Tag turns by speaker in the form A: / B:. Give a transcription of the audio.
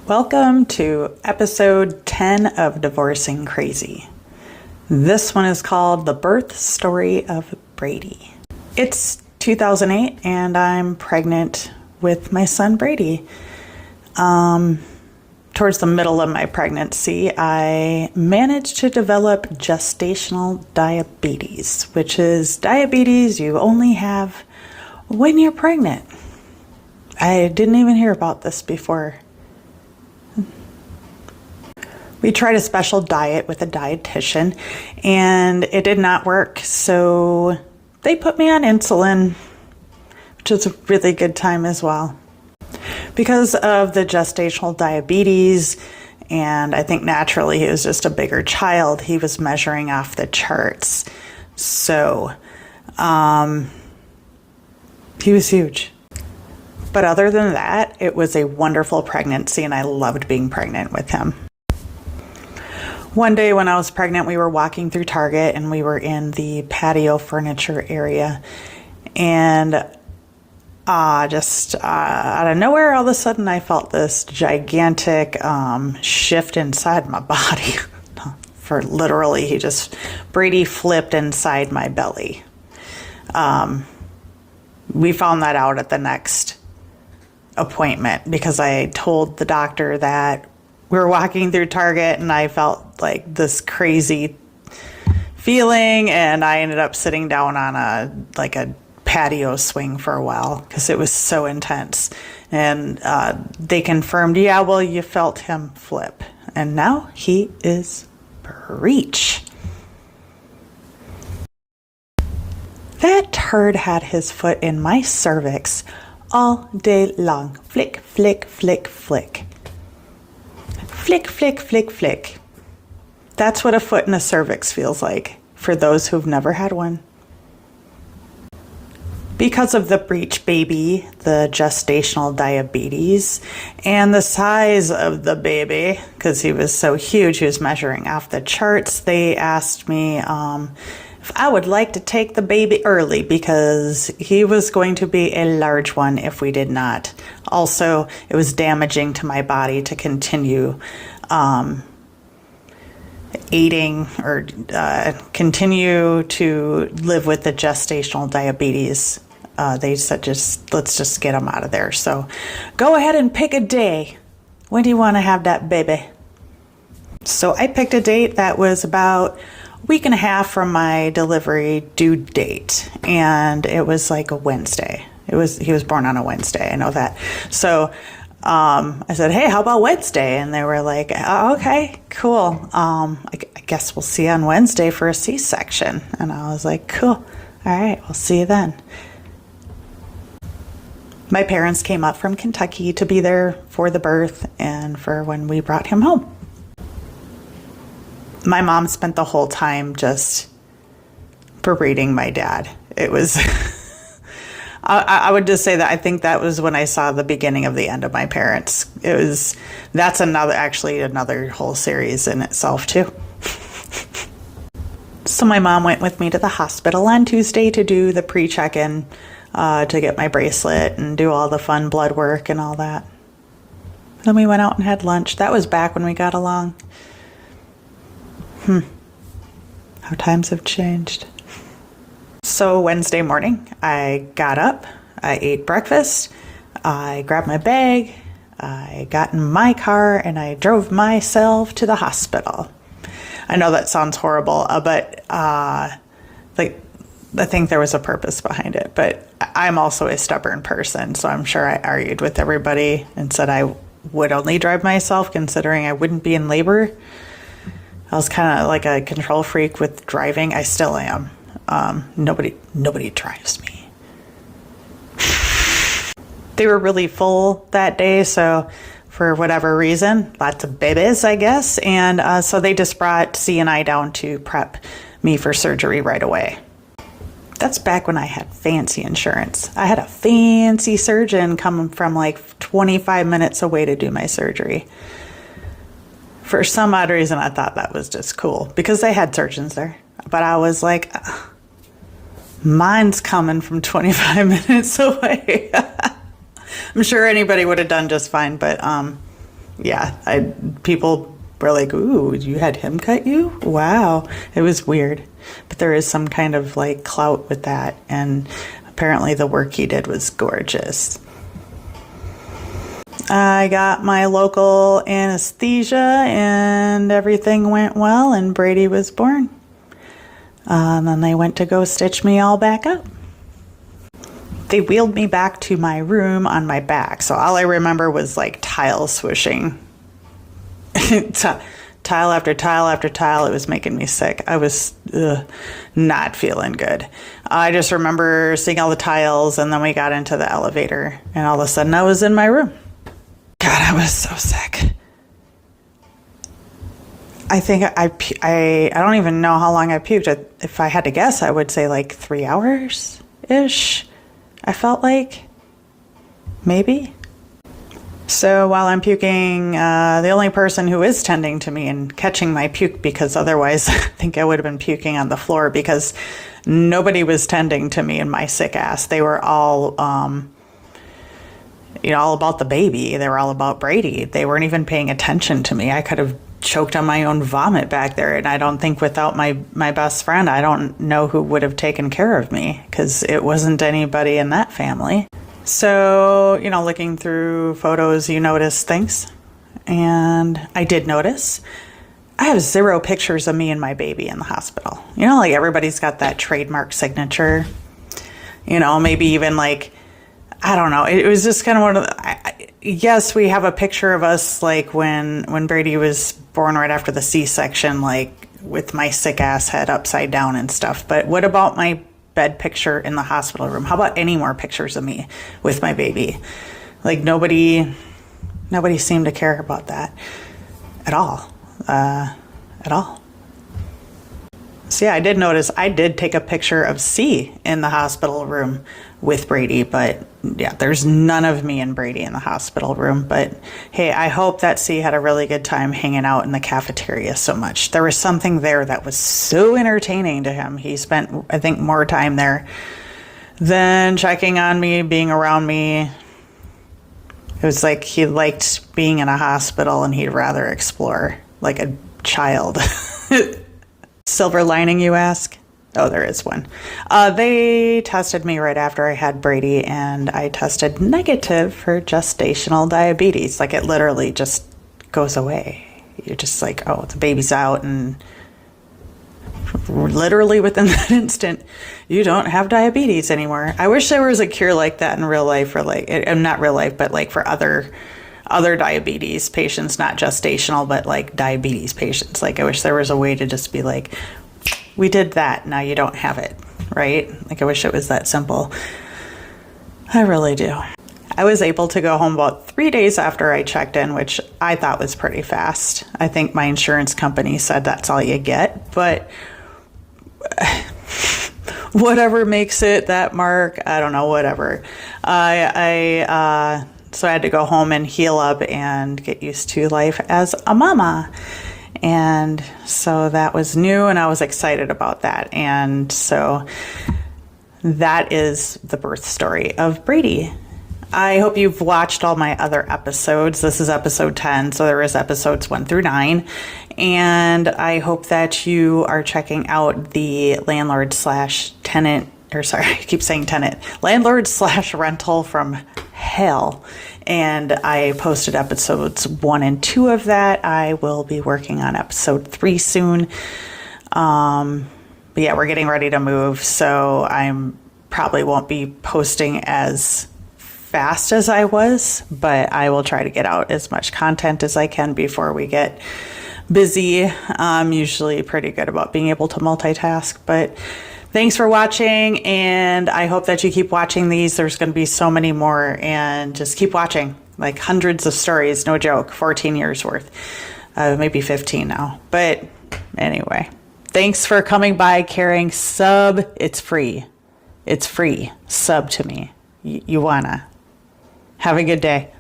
A: Welcome to episode 10 of Divorcing Crazy. This one is called The Birth Story of Brady. It's 2008 and I'm pregnant with my son Brady. Towards the middle of my pregnancy, I managed to develop gestational diabetes, which is diabetes you only have when you're pregnant. I didn't even hear about this before. We tried a special diet with a dietitian and it did not work. So they put me on insulin, which is a really good time as well. Because of the gestational diabetes, and I think naturally he was just a bigger child, he was measuring off the charts. So he was huge. But other than that, it was a wonderful pregnancy and I loved being pregnant with him. One day when I was pregnant, we were walking through Target and we were in the patio furniture area, and just out of nowhere, all of a sudden I felt this gigantic shift inside my body. For literally, Brady flipped inside my belly. We found that out at the next appointment because I told the doctor that we were walking through Target and I felt like this crazy feeling, and I ended up sitting down on a patio swing for a while because it was so intense. And they confirmed, yeah, well, you felt him flip. And now he is breech. That turd had his foot in my cervix all day long. Flick, flick, flick, flick. Flick, flick, flick, flick. That's what a foot in a cervix feels like for those who've never had one. Because of the breech baby, the gestational diabetes, and the size of the baby, because he was so huge, he was measuring off the charts, they asked me if I would like to take the baby early because he was going to be a large one if we did not. Also, it was damaging to my body to continue eating or continue to live with the gestational diabetes. They said, let's just get him out of there. So go ahead and pick a day. When do you want to have that baby? So I picked a date that was about a week and a half from my delivery due date. And it was like a Wednesday. He was born on a Wednesday. I know that. So I said, hey, how about Wednesday? And they were like, oh, okay, cool. I guess we'll see you on Wednesday for a C-section. And I was like, cool. All right, we'll see you then. My parents came up from Kentucky to be there for the birth and for when we brought him home. My mom spent the whole time just berating my dad. It was, I would just say that I think that was when I saw the beginning of the end of my parents. That's another whole series in itself too. So my mom went with me to the hospital on Tuesday to do the pre-check-in, to get my bracelet and do all the fun blood work and all that. Then we went out and had lunch. That was back when we got along. How times have changed. So Wednesday morning, I got up, I ate breakfast, I grabbed my bag, I got in my car, and I drove myself to the hospital. I know that sounds horrible, but I think there was a purpose behind it. But I'm also a stubborn person, so I'm sure I argued with everybody and said I would only drive myself, considering I wouldn't be in labor. I was kind of like a control freak with driving. I still am. Nobody drives me. They were really full that day, so for whatever reason, lots of babies, I guess. And so they just brought C and I down to prep me for surgery right away. That's back when I had fancy insurance. I had a fancy surgeon coming from like 25 minutes away to do my surgery. For some odd reason, I thought that was just cool because they had surgeons there. But I was like, mine's coming from 25 minutes away. I'm sure anybody would have done just fine, but Yeah, people were like, ooh, you had him cut you? Wow. It was weird. But there is some kind of like clout with that. And apparently the work he did was gorgeous. I got my local anesthesia and everything went well and Brady was born. And then they went to go stitch me all back up. They wheeled me back to my room on my back. So all I remember was like tile swishing. Tile after tile after tile. It was making me sick. I was not feeling good. I just remember seeing all the tiles and then we got into the elevator and all of a sudden I was in my room. God, I was so sick. I think I don't even know how long I puked. If I had to guess, I would say like 3 hours-ish. I felt like, maybe. So while I'm puking, the only person who is tending to me and catching my puke, because otherwise I think I would have been puking on the floor, because nobody was tending to me and my sick ass. They were all, all about the baby. They were all about Brady. They weren't even paying attention to me. I could have choked on my own vomit back there. And I don't think without my best friend, I don't know who would have taken care of me, because it wasn't anybody in that family. So, looking through photos, you notice things. And I did notice I have 0 pictures of me and my baby in the hospital. Like everybody's got that trademark signature. Maybe even like, I don't know. It was just kind of one of the, yes, we have a picture of us like when Brady was born right after the C-section, like with my sick ass head upside down and stuff. But what about my bed picture in the hospital room? How about any more pictures of me with my baby? Like nobody seemed to care about that at all. So yeah, I did notice I did take a picture of C in the hospital room with Brady, but yeah, there's none of me and Brady in the hospital room. But hey, I hope that C had a really good time hanging out in the cafeteria so much. There was something there that was so entertaining to him. He spent, I think, more time there than checking on me, being around me. It was like he liked being in a hospital and he'd rather explore like a child. Silver lining, you ask? Oh, there is one. They tested me right after I had Brady, and I tested negative for gestational diabetes. Like, it literally just goes away. You're just like, oh, the baby's out, and literally within that instant, you don't have diabetes anymore. I wish there was a cure like that in real life, or like, not real life, but like for other diabetes patients, not gestational, but like diabetes patients. Like, I wish there was a way to just be like, we did that, now you don't have it, right? Like, I wish it was that simple. I really do. I was able to go home about 3 days after I checked in, which I thought was pretty fast. I think my insurance company said that's all you get, but whatever makes it that mark, I don't know, whatever. So I had to go home and heal up and get used to life as a mama. And so that was new, and I was excited about that. And so that is the birth story of Brady. I hope you've watched all my other episodes. This is episode 10, so there is episodes 1 through 9. And I hope that you are checking out the landlord/tenant, or sorry, I keep saying tenant, landlord/rental from hell. And I posted episodes 1 and 2 of that. I will be working on episode 3 soon. But yeah, we're getting ready to move, so I'm probably won't be posting as fast as I was, but I will try to get out as much content as I can before we get busy. I'm usually pretty good about being able to multitask, but thanks for watching, and I hope that you keep watching these. There's going to be so many more, and just keep watching. Like hundreds of stories, no joke, 14 years worth. Maybe 15 now. But anyway, thanks for coming by, caring. Sub, it's free. It's free. Sub to me. You wanna. Have a good day.